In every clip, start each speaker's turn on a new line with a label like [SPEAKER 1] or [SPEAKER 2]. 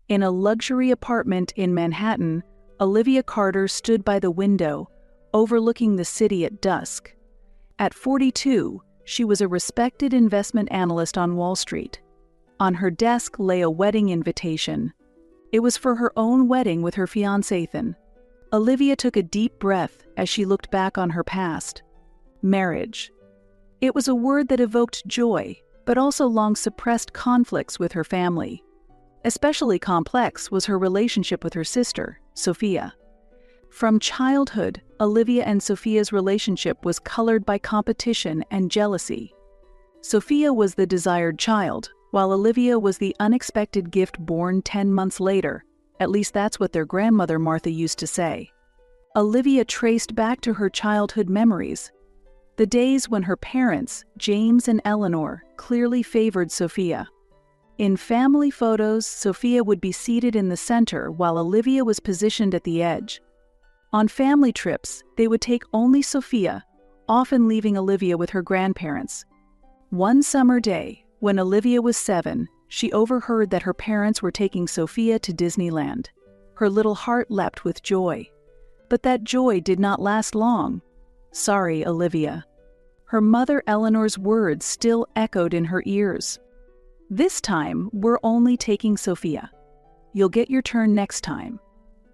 [SPEAKER 1] In a luxury apartment in Manhattan, Olivia Carter stood by the window, overlooking the city at dusk. At 42, she was a respected investment analyst on Wall Street. On her desk lay a wedding invitation. It was for her own wedding with her fiancé Ethan. Olivia took a deep breath as she looked back on her past. Marriage. It was a word that evoked joy, but also long-suppressed conflicts with her family. Especially complex was her relationship with her sister, Sophia. From childhood, Olivia and Sophia's relationship was colored by competition and jealousy. Sophia was the desired child, while Olivia was the unexpected gift born 10 months later. At least that's what their grandmother Martha used to say. Olivia traced back to her childhood memories, the days when her parents, James and Eleanor, clearly favored Sophia. In family photos, Sophia would be seated in the center while Olivia was positioned at the edge. On family trips, they would take only Sophia, often leaving Olivia with her grandparents. One summer day, when Olivia was 7, she overheard that her parents were taking Sophia to Disneyland. Her little heart leapt with joy. But that joy did not last long. Sorry, Olivia. Her mother Eleanor's words still echoed in her ears. This time, we're only taking Sophia. You'll get your turn next time.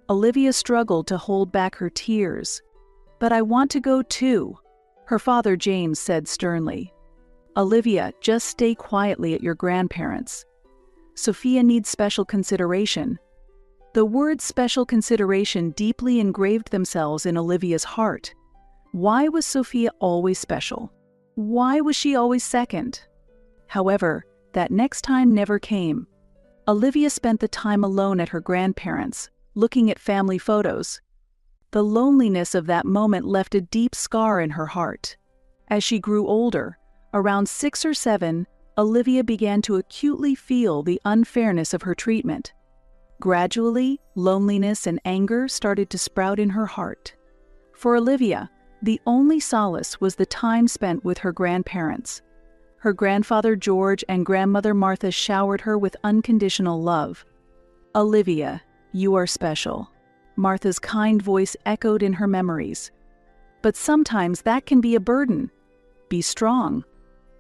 [SPEAKER 1] Olivia struggled to hold back her tears. But I want to go too, her father James said sternly. Olivia, just stay quietly at your grandparents'. Sophia needs special consideration. The words special consideration deeply engraved themselves in Olivia's heart. Why was Sophia always special? Why was she always second? However, that next time never came. Olivia spent the time alone at her grandparents', looking at family photos. The loneliness of that moment left a deep scar in her heart. As she grew older, around 6 or 7, Olivia began to acutely feel the unfairness of her treatment. Gradually, loneliness and anger started to sprout in her heart. For Olivia, the only solace was the time spent with her grandparents. Her grandfather George and grandmother Martha showered her with unconditional love. Olivia, you are special. Martha's kind voice echoed in her memories. But sometimes that can be a burden. Be strong.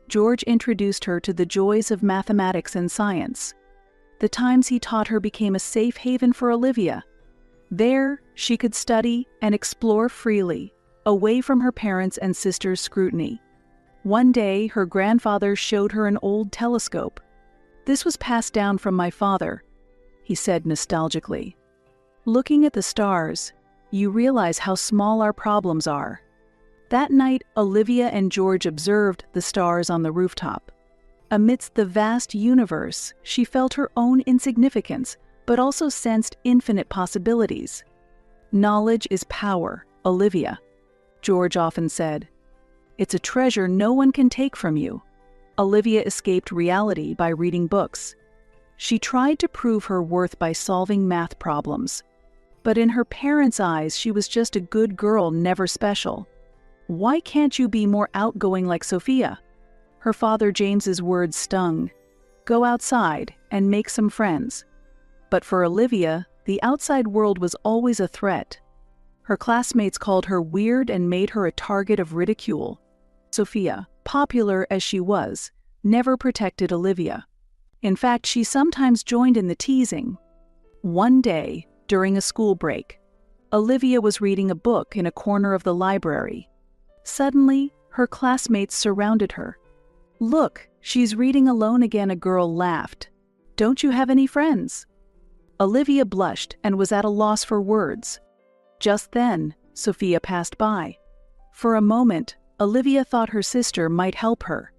[SPEAKER 1] George introduced her to the joys of mathematics and science. The times he taught her became a safe haven for Olivia. There, she could study and explore freely, away from her parents' and sisters' scrutiny. One day, her grandfather showed her an old telescope. This was passed down from my father, he said nostalgically. Looking at the stars, you realize how small our problems are. That night, Olivia and George observed the stars on the rooftop. Amidst the vast universe, she felt her own insignificance, but also sensed infinite possibilities. Knowledge is power, Olivia, George often said. It's a treasure no one can take from you. Olivia escaped reality by reading books. She tried to prove her worth by solving math problems. But in her parents' eyes, she was just a good girl, never special. Why can't you be more outgoing like Sophia? Her father James's words stung. Go outside and make some friends. But for Olivia, the outside world was always a threat. Her classmates called her weird and made her a target of ridicule. Sophia, popular as she was, never protected Olivia. In fact, she sometimes joined in the teasing. One day, during a school break, Olivia was reading a book in a corner of the library. Suddenly, her classmates surrounded her. Look, she's reading alone again, a girl laughed. Don't you have any friends? Olivia blushed and was at a loss for words. Just then, Sophia passed by. For a moment, Olivia thought her sister might help her.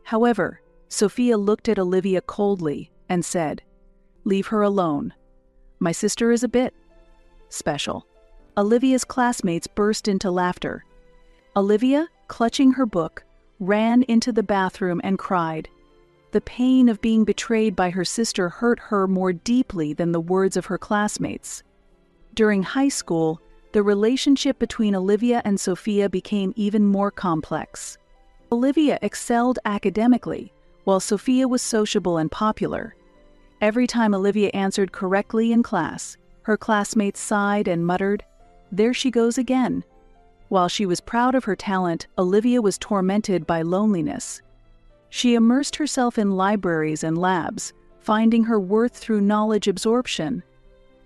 [SPEAKER 1] However, Sophia looked at Olivia coldly and said, "Leave her alone. My sister is a bit special." Olivia's classmates burst into laughter. Olivia, clutching her book, ran into the bathroom and cried. The pain of being betrayed by her sister hurt her more deeply than the words of her classmates. During high school, the relationship between Olivia and Sophia became even more complex. Olivia excelled academically, while Sophia was sociable and popular. Every time Olivia answered correctly in class, her classmates sighed and muttered, "There she goes again." While she was proud of her talent, Olivia was tormented by loneliness. She immersed herself in libraries and labs, finding her worth through knowledge absorption.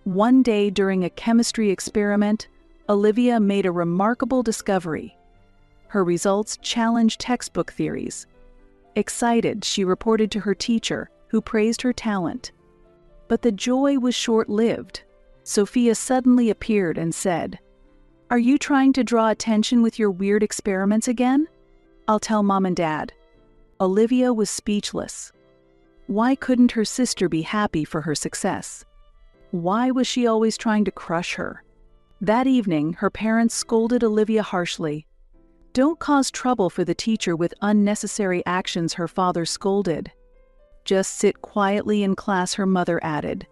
[SPEAKER 1] One day during a chemistry experiment, Olivia made a remarkable discovery. Her results challenged textbook theories. Excited, she reported to her teacher, who praised her talent. But the joy was short-lived. Sophia suddenly appeared and said, "Are you trying to draw attention with your weird experiments again? I'll tell Mom and Dad." Olivia was speechless. Why couldn't her sister be happy for her success? Why was she always trying to crush her? That evening, her parents scolded Olivia harshly. "Don't cause trouble for the teacher with unnecessary actions," her father scolded. "Just sit quietly in class," her mother added.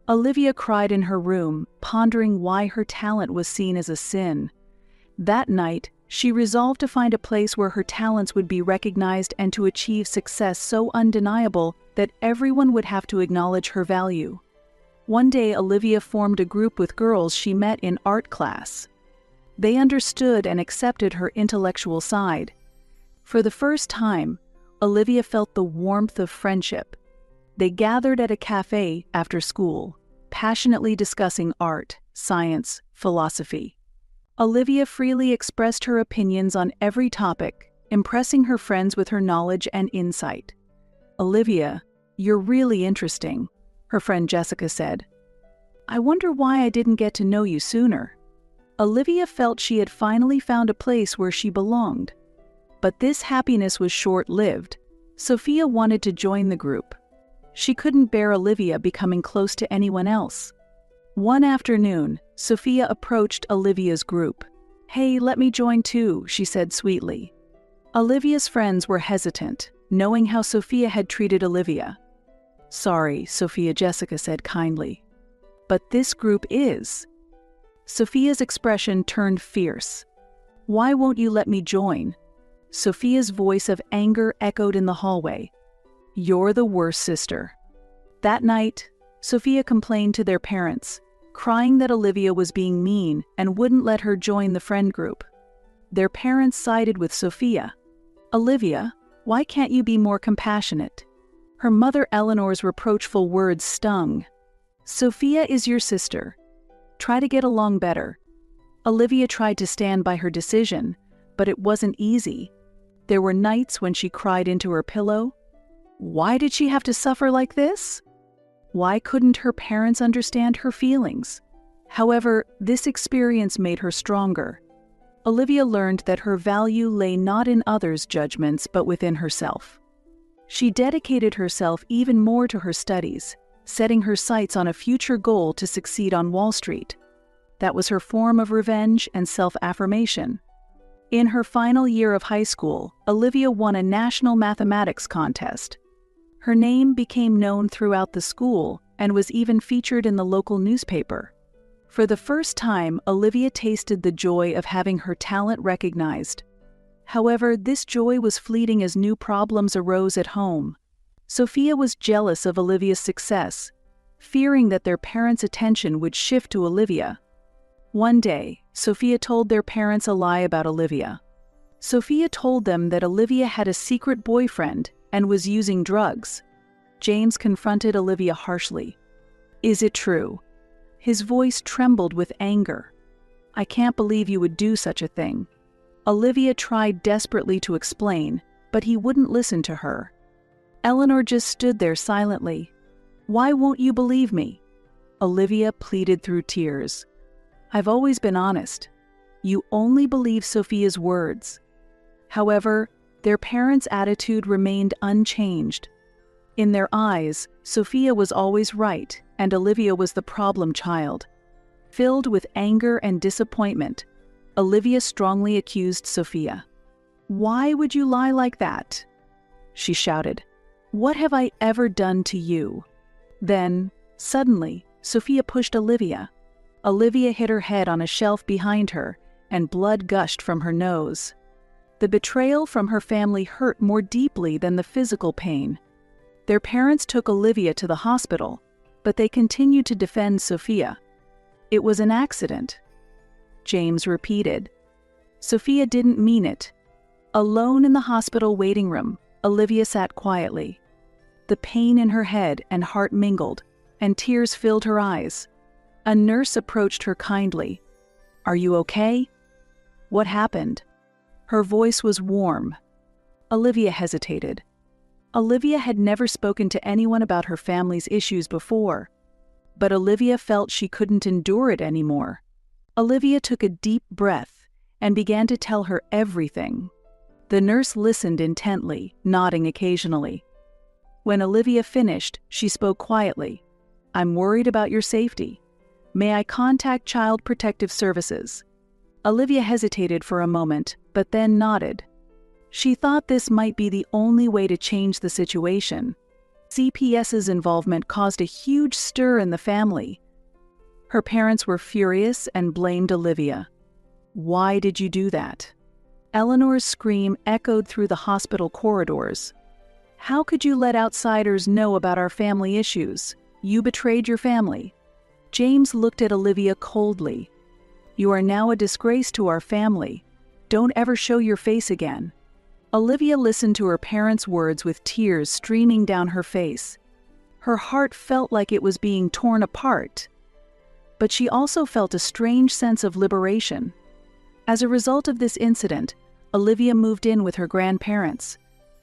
[SPEAKER 1] Olivia cried in her room, pondering why her talent was seen as a sin. That night, she resolved to find a place where her talents would be recognized and to achieve success so undeniable that everyone would have to acknowledge her value. One day, Olivia formed a group with girls she met in art class. They understood and accepted her intellectual side. For the first time, Olivia felt the warmth of friendship. They gathered at a cafe after school, passionately discussing art, science, philosophy. Olivia freely expressed her opinions on every topic, impressing her friends with her knowledge and insight. "Olivia, you're really interesting," her friend Jessica said. "I wonder why I didn't get to know you sooner." Olivia felt she had finally found a place where she belonged. But this happiness was short-lived. Sophia wanted to join the group. She couldn't bear Olivia becoming close to anyone else. One afternoon, Sophia approached Olivia's group. "Hey, let me join too," she said sweetly. Olivia's friends were hesitant, knowing how Sophia had treated Olivia. "Sorry," Jessica said kindly. "But this group is." Sophia's expression turned fierce. "Why won't you let me join?" Sophia's voice of anger echoed in the hallway. "You're the worst sister." That night, Sophia complained to their parents, crying that Olivia was being mean and wouldn't let her join the friend group. Their parents sided with Sophia. "Olivia, why can't you be more compassionate?" Her mother Eleanor's reproachful words stung. "Sophia is your sister. Try to get along better." Olivia tried to stand by her decision, but it wasn't easy. There were nights when she cried into her pillow. Why did she have to suffer like this? Why couldn't her parents understand her feelings? However, this experience made her stronger. Olivia learned that her value lay not in others' judgments but within herself. She dedicated herself even more to her studies, setting her sights on a future goal to succeed on Wall Street. That was her form of revenge and self-affirmation. In her final year of high school, Olivia won a national mathematics contest. Her name became known throughout the school and was even featured in the local newspaper. For the first time, Olivia tasted the joy of having her talent recognized. However, this joy was fleeting as new problems arose at home. Sophia was jealous of Olivia's success, fearing that their parents' attention would shift to Olivia. One day, Sophia told their parents a lie about Olivia. Sophia told them that Olivia had a secret boyfriend and was using drugs. James confronted Olivia harshly. "Is it true?" His voice trembled with anger. "I can't believe you would do such a thing." Olivia tried desperately to explain, but he wouldn't listen to her. Eleanor just stood there silently. "Why won't you believe me?" Olivia pleaded through tears. "I've always been honest. You only believe Sophia's words." However, their parents' attitude remained unchanged. In their eyes, Sophia was always right, and Olivia was the problem child. Filled with anger and disappointment, Olivia strongly accused Sophia. "Why would you lie like that?" she shouted. "What have I ever done to you?" Then, suddenly, Sophia pushed Olivia. Olivia hit her head on a shelf behind her, and blood gushed from her nose. The betrayal from her family hurt more deeply than the physical pain. Their parents took Olivia to the hospital, but they continued to defend Sophia. It was an accident, James repeated. Sophia didn't mean it. Alone in the hospital waiting room, Olivia sat quietly. The pain in her head and heart mingled, and tears filled her eyes. A nurse approached her kindly. "Are you okay? What happened?" Her voice was warm. Olivia hesitated. Olivia had never spoken to anyone about her family's issues before, but Olivia felt she couldn't endure it anymore. Olivia took a deep breath and began to tell her everything. The nurse listened intently, nodding occasionally. When Olivia finished, she spoke quietly. "I'm worried about your safety. May I contact Child Protective Services?" Olivia hesitated for a moment, but then nodded. She thought this might be the only way to change the situation. CPS's involvement caused a huge stir in the family. Her parents were furious and blamed Olivia. "Why did you do that?" Eleanor's scream echoed through the hospital corridors. "How could you let outsiders know about our family issues? You betrayed your family." James looked at Olivia coldly. "You are now a disgrace to our family. Don't ever show your face again." Olivia listened to her parents' words with tears streaming down her face. Her heart felt like it was being torn apart. But she also felt a strange sense of liberation. As a result of this incident, Olivia moved in with her grandparents.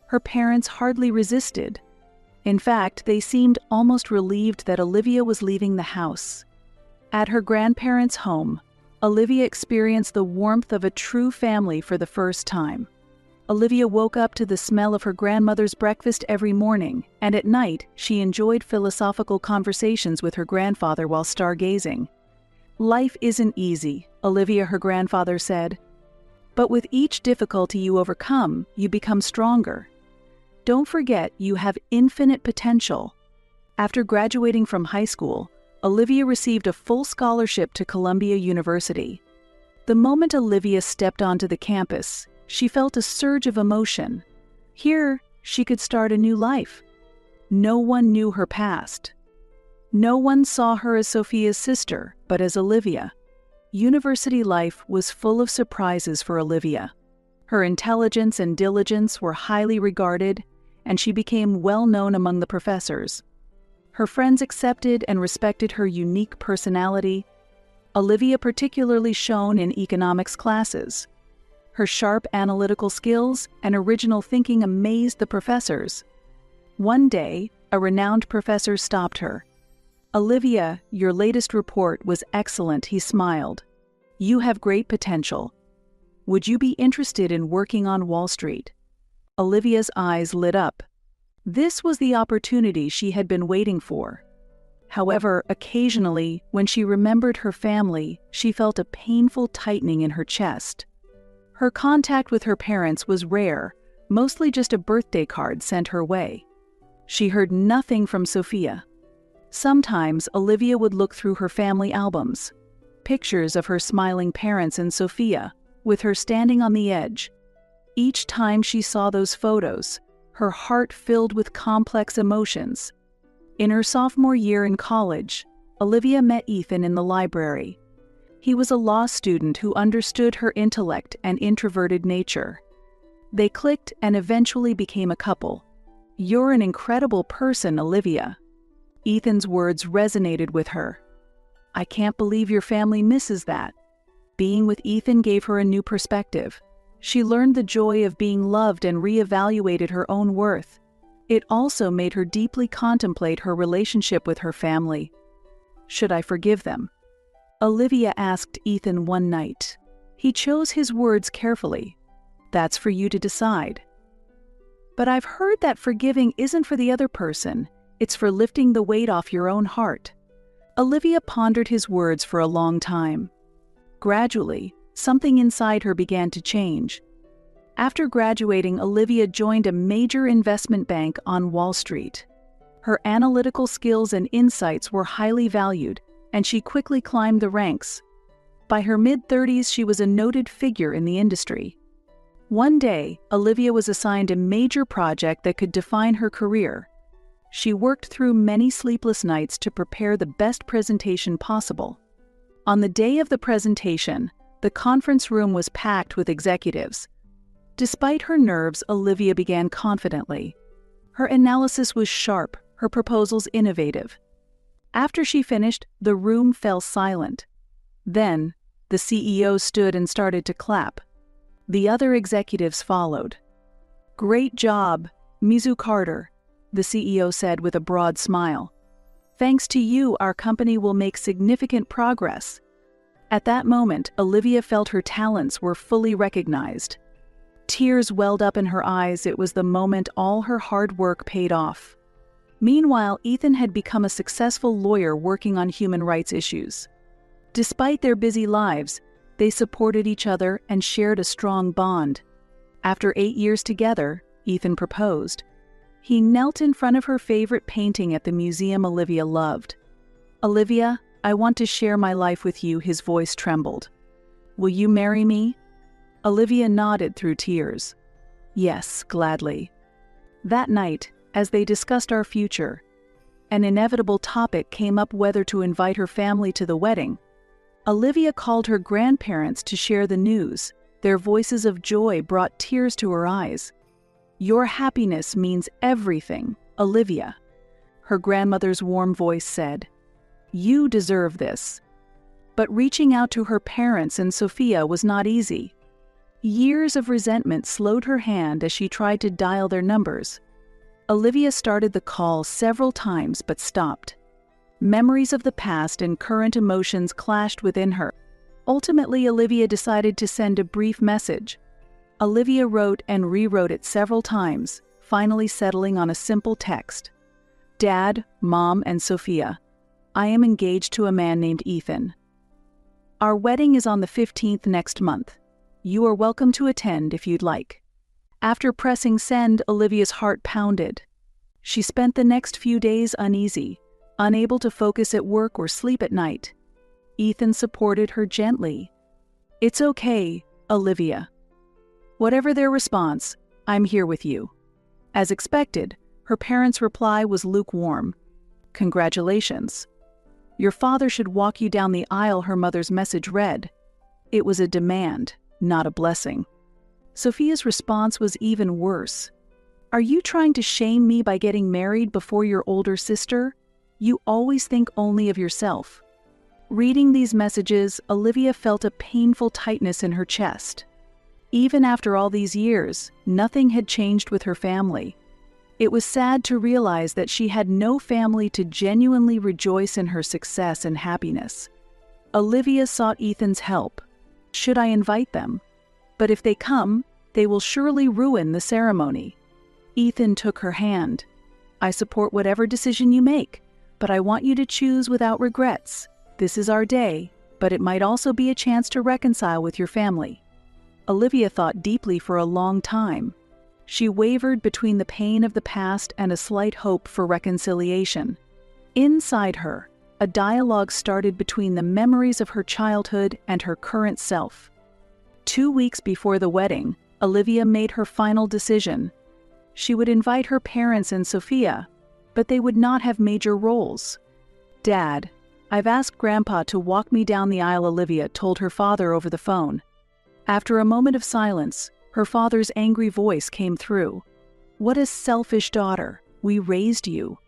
[SPEAKER 1] Her parents hardly resisted. In fact, they seemed almost relieved that Olivia was leaving the house. At her grandparents' home, Olivia experienced the warmth of a true family for the first time. Olivia woke up to the smell of her grandmother's breakfast every morning, and at night she enjoyed philosophical conversations with her grandfather while stargazing. "Life isn't easy," Olivia, her grandfather, said. "But with each difficulty you overcome, you become stronger. Don't forget you have infinite potential." After graduating from high school, Olivia received a full scholarship to Columbia University. The moment Olivia stepped onto the campus, she felt a surge of emotion. Here, she could start a new life. No one knew her past. No one saw her as Sophia's sister, but as Olivia. University life was full of surprises for Olivia. Her intelligence and diligence were highly regarded, and she became well known among the professors. Her friends accepted and respected her unique personality. Olivia particularly shone in economics classes. Her sharp analytical skills and original thinking amazed the professors. One day, a renowned professor stopped her. "Olivia, your latest report was excellent," he smiled. "You have great potential. Would you be interested in working on Wall Street?" Olivia's eyes lit up. This was the opportunity she had been waiting for. However, occasionally, when she remembered her family, she felt a painful tightening in her chest. Her contact with her parents was rare, mostly just a birthday card sent her way. She heard nothing from Sophia. Sometimes Olivia would look through her family albums, pictures of her smiling parents and Sophia, with her standing on the edge. Each time she saw those photos, her heart filled with complex emotions. In her sophomore year in college, Olivia met Ethan in the library. He was a law student who understood her intellect and introverted nature. They clicked and eventually became a couple. "You're an incredible person, Olivia." Ethan's words resonated with her. "I can't believe your family misses that." Being with Ethan gave her a new perspective. She learned the joy of being loved and reevaluated her own worth. It also made her deeply contemplate her relationship with her family. "Should I forgive them?" Olivia asked Ethan one night. He chose his words carefully. "That's for you to decide." "But I've heard that forgiving isn't for the other person, it's for lifting the weight off your own heart." Olivia pondered his words for a long time. Gradually, something inside her began to change. After graduating, Olivia joined a major investment bank on Wall Street. Her analytical skills and insights were highly valued, and she quickly climbed the ranks. By her mid-30s, she was a noted figure in the industry. One day, Olivia was assigned a major project that could define her career. She worked through many sleepless nights to prepare the best presentation possible. On the day of the presentation, the conference room was packed with executives. Despite her nerves, Olivia began confidently. Her analysis was sharp, her proposals innovative. After she finished, the room fell silent. Then, the CEO stood and started to clap. The other executives followed. "Great job, Mizu Carter," the CEO said with a broad smile. "Thanks to you, our company will make significant progress." At that moment, Olivia felt her talents were fully recognized. Tears welled up in her eyes. It was the moment all her hard work paid off. Meanwhile, Ethan had become a successful lawyer working on human rights issues. Despite their busy lives, they supported each other and shared a strong bond. After 8 years together, Ethan proposed. He knelt in front of her favorite painting at the museum Olivia loved. "Olivia, I want to share my life with you," his voice trembled. "Will you marry me?" Olivia nodded through tears. "Yes, gladly." That night, as they discussed our future, an inevitable topic came up: whether to invite her family to the wedding. Olivia called her grandparents to share the news. Their voices of joy brought tears to her eyes. "Your happiness means everything, Olivia," her grandmother's warm voice said. "You deserve this." But reaching out to her parents and Sophia was not easy. Years of resentment slowed her hand as she tried to dial their numbers. Olivia started the call several times but stopped. Memories of the past and current emotions clashed within her. Ultimately, Olivia decided to send a brief message. Olivia wrote and rewrote it several times, finally settling on a simple text. "Dad, Mom, and Sophia, I am engaged to a man named Ethan. Our wedding is on the 15th next month. You are welcome to attend if you'd like." After pressing send, Olivia's heart pounded. She spent the next few days uneasy, unable to focus at work or sleep at night. Ethan supported her gently. "It's okay, Olivia. Whatever their response, I'm here with you." As expected, her parents' reply was lukewarm. "Congratulations. Your father should walk you down the aisle," her mother's message read. It was a demand, not a blessing. Sophia's response was even worse. "Are you trying to shame me by getting married before your older sister? You always think only of yourself." Reading these messages, Olivia felt a painful tightness in her chest. Even after all these years, nothing had changed with her family. It was sad to realize that she had no family to genuinely rejoice in her success and happiness. Olivia sought Ethan's help. "Should I invite them? But if they come, they will surely ruin the ceremony." Ethan took her hand. "I support whatever decision you make, but I want you to choose without regrets. This is our day, but it might also be a chance to reconcile with your family." Olivia thought deeply for a long time. She wavered between the pain of the past and a slight hope for reconciliation. Inside her, a dialogue started between the memories of her childhood and her current self. 2 weeks before the wedding, Olivia made her final decision. She would invite her parents and Sophia, but they would not have major roles. "Dad, I've asked Grandpa to walk me down the aisle," Olivia told her father over the phone. After a moment of silence, her father's angry voice came through. "What a selfish daughter. We raised you."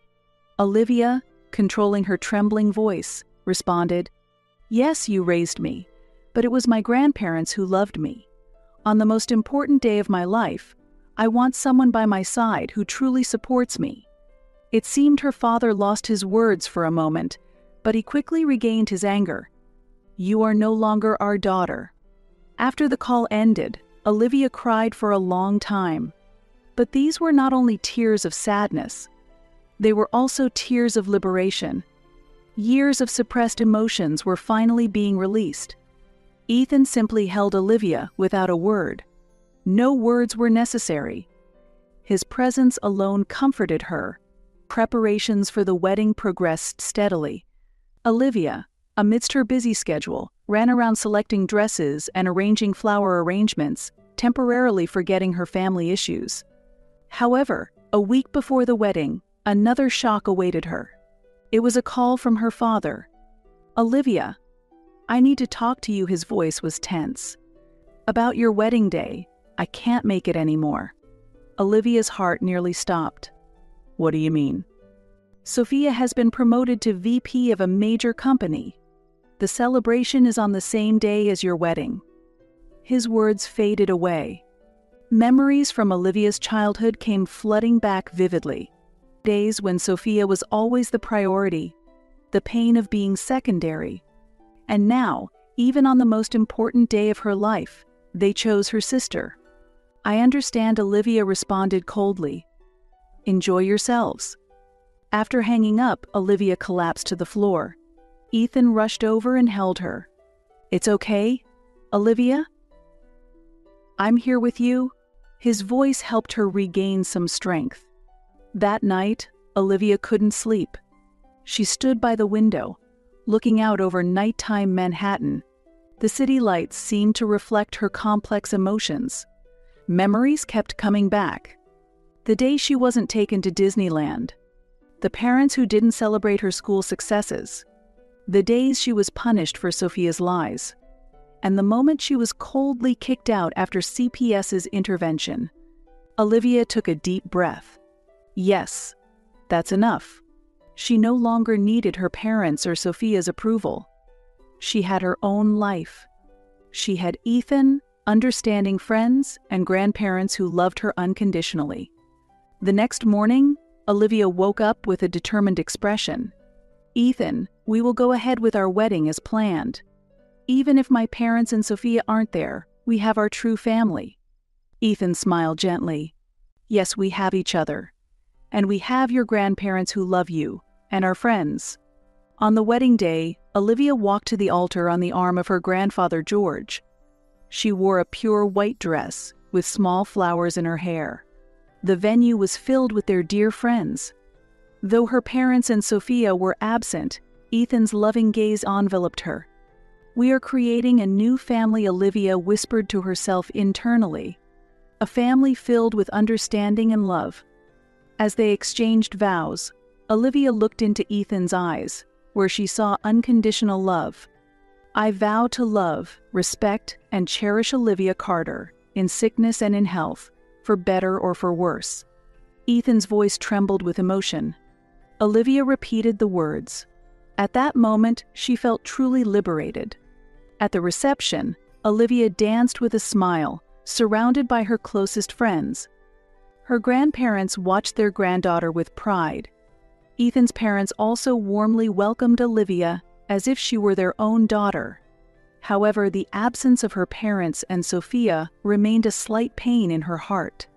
[SPEAKER 1] Olivia, controlling her trembling voice, responded, "Yes, you raised me, but it was my grandparents who loved me. On the most important day of my life, I want someone by my side who truly supports me." It seemed her father lost his words for a moment, but he quickly regained his anger. "You are no longer our daughter." After the call ended, Olivia cried for a long time. But these were not only tears of sadness. They were also tears of liberation. Years of suppressed emotions were finally being released. Ethan simply held Olivia without a word. No words were necessary. His presence alone comforted her. Preparations for the wedding progressed steadily. Olivia, amidst her busy schedule, ran around selecting dresses and arranging flower arrangements, temporarily forgetting her family issues. However, a week before the wedding, Another shock awaited her. It was a call from her father. "Olivia, I need to talk to you." His voice was tense. "About your wedding day. I can't make it anymore." Olivia's heart nearly stopped. "What do you mean?" "Sophia has been promoted to VP of a major company. The celebration is on the same day as your wedding." His words faded away. Memories from Olivia's childhood came flooding back vividly. Days when Sophia was always the priority, the pain of being secondary. And now, even on the most important day of her life, they chose her sister. "I understand," Olivia responded coldly. "Enjoy yourselves." After hanging up, Olivia collapsed to the floor. Ethan rushed over and held her. "It's okay, Olivia? I'm here with you." His voice helped her regain some strength. That night, Olivia couldn't sleep. She stood by the window, looking out over nighttime Manhattan. The city lights seemed to reflect her complex emotions. Memories kept coming back. The day she wasn't taken to Disneyland. The parents who didn't celebrate her school successes. The days she was punished for Sophia's lies. And the moment she was coldly kicked out after CPS's intervention. Olivia took a deep breath. Yes, that's enough. She no longer needed her parents' or Sophia's approval. She had her own life. She had Ethan, understanding friends, and grandparents who loved her unconditionally. The next morning, Olivia woke up with a determined expression. "Ethan, we will go ahead with our wedding as planned. Even if my parents and Sophia aren't there, we have our true family." Ethan smiled gently. "Yes, we have each other. And we have your grandparents who love you, and our friends." On the wedding day, Olivia walked to the altar on the arm of her grandfather George. She wore a pure white dress with small flowers in her hair. The venue was filled with their dear friends. Though her parents and Sophia were absent, Ethan's loving gaze enveloped her. "We are creating a new family," Olivia whispered to herself internally. "A family filled with understanding and love." As they exchanged vows, Olivia looked into Ethan's eyes, where she saw unconditional love. "I vow to love, respect, and cherish Olivia Carter, in sickness and in health, for better or for worse." Ethan's voice trembled with emotion. Olivia repeated the words. At that moment, she felt truly liberated. At the reception, Olivia danced with a smile, surrounded by her closest friends. Her grandparents watched their granddaughter with pride. Ethan's parents also warmly welcomed Olivia as if she were their own daughter. However, the absence of her parents and Sophia remained a slight pain in her heart.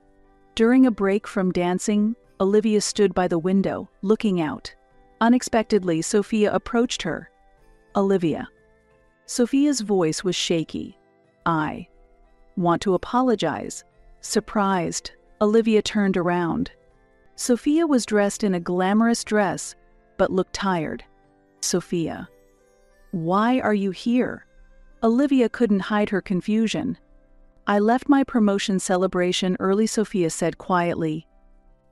[SPEAKER 1] During a break from dancing, Olivia stood by the window, looking out. Unexpectedly, Sophia approached her. "Olivia." Sophia's voice was shaky. "I want to apologize." Surprised, Olivia turned around. Sophia was dressed in a glamorous dress, but looked tired. "Sophia, why are you here?" Olivia couldn't hide her confusion. "I left my promotion celebration early," Sophia said quietly.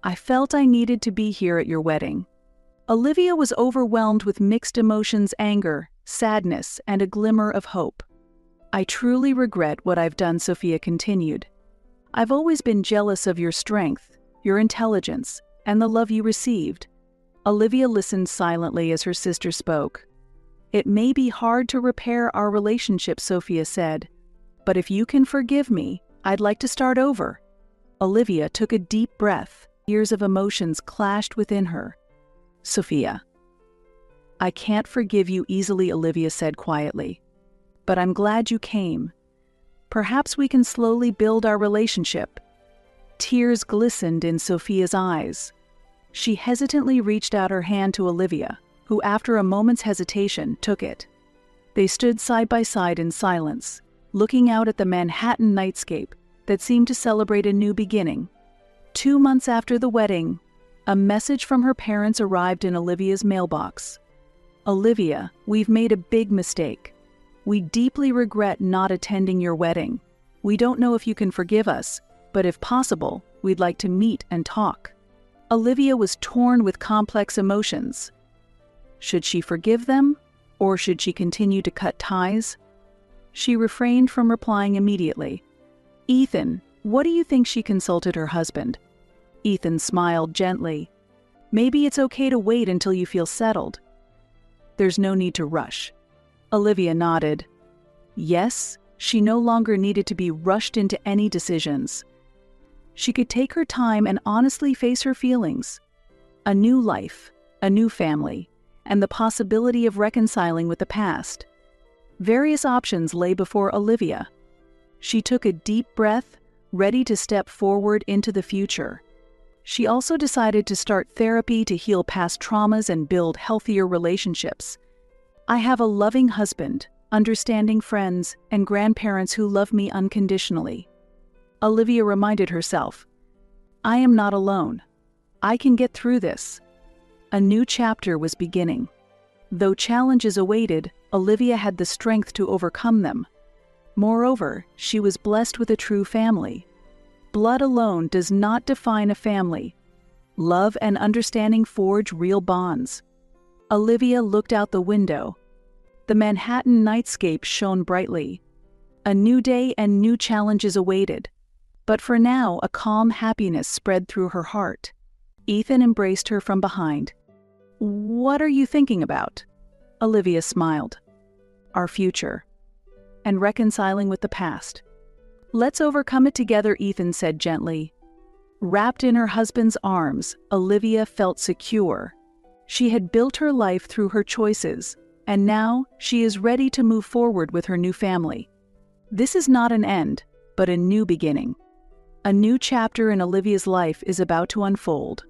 [SPEAKER 1] "I felt I needed to be here at your wedding." Olivia was overwhelmed with mixed emotions: anger, sadness, and a glimmer of hope. "I truly regret what I've done," Sophia continued. "I've always been jealous of your strength, your intelligence, and the love you received." Olivia listened silently as her sister spoke. "It may be hard to repair our relationship," Sophia said, "but if you can forgive me, I'd like to start over." Olivia took a deep breath. Years of emotions clashed within her. "Sophia, I can't forgive you easily," Olivia said quietly. "But I'm glad you came. Perhaps we can slowly build our relationship." Tears glistened in Sophia's eyes. She hesitantly reached out her hand to Olivia, who after a moment's hesitation took it. They stood side by side in silence, looking out at the Manhattan nightscape that seemed to celebrate a new beginning. 2 months after the wedding, a message from her parents arrived in Olivia's mailbox. "Olivia, we've made a big mistake. We deeply regret not attending your wedding. We don't know if you can forgive us, but if possible, we'd like to meet and talk." Olivia was torn with complex emotions. Should she forgive them, or should she continue to cut ties? She refrained from replying immediately. "Ethan, what do you think?" She consulted her husband. Ethan smiled gently. "Maybe it's okay to wait until you feel settled. There's no need to rush." Olivia nodded. Yes, she no longer needed to be rushed into any decisions. She could take her time and honestly face her feelings. A new life, a new family, and the possibility of reconciling with the past. Various options lay before Olivia. She took a deep breath, ready to step forward into the future. She also decided to start therapy to heal past traumas and build healthier relationships. "I have a loving husband, understanding friends, and grandparents who love me unconditionally." Olivia reminded herself, "I am not alone. I can get through this." A new chapter was beginning. Though challenges awaited, Olivia had the strength to overcome them. Moreover, she was blessed with a true family. Blood alone does not define a family. Love and understanding forge real bonds. Olivia looked out the window. The Manhattan nightscape shone brightly. A new day and new challenges awaited. But for now, a calm happiness spread through her heart. Ethan embraced her from behind. "What are you thinking about?" Olivia smiled. "Our future. And reconciling with the past." "Let's overcome it together," Ethan said gently. Wrapped in her husband's arms, Olivia felt secure. She had built her life through her choices, and now she is ready to move forward with her new family. This is not an end, but a new beginning. A new chapter in Olivia's life is about to unfold.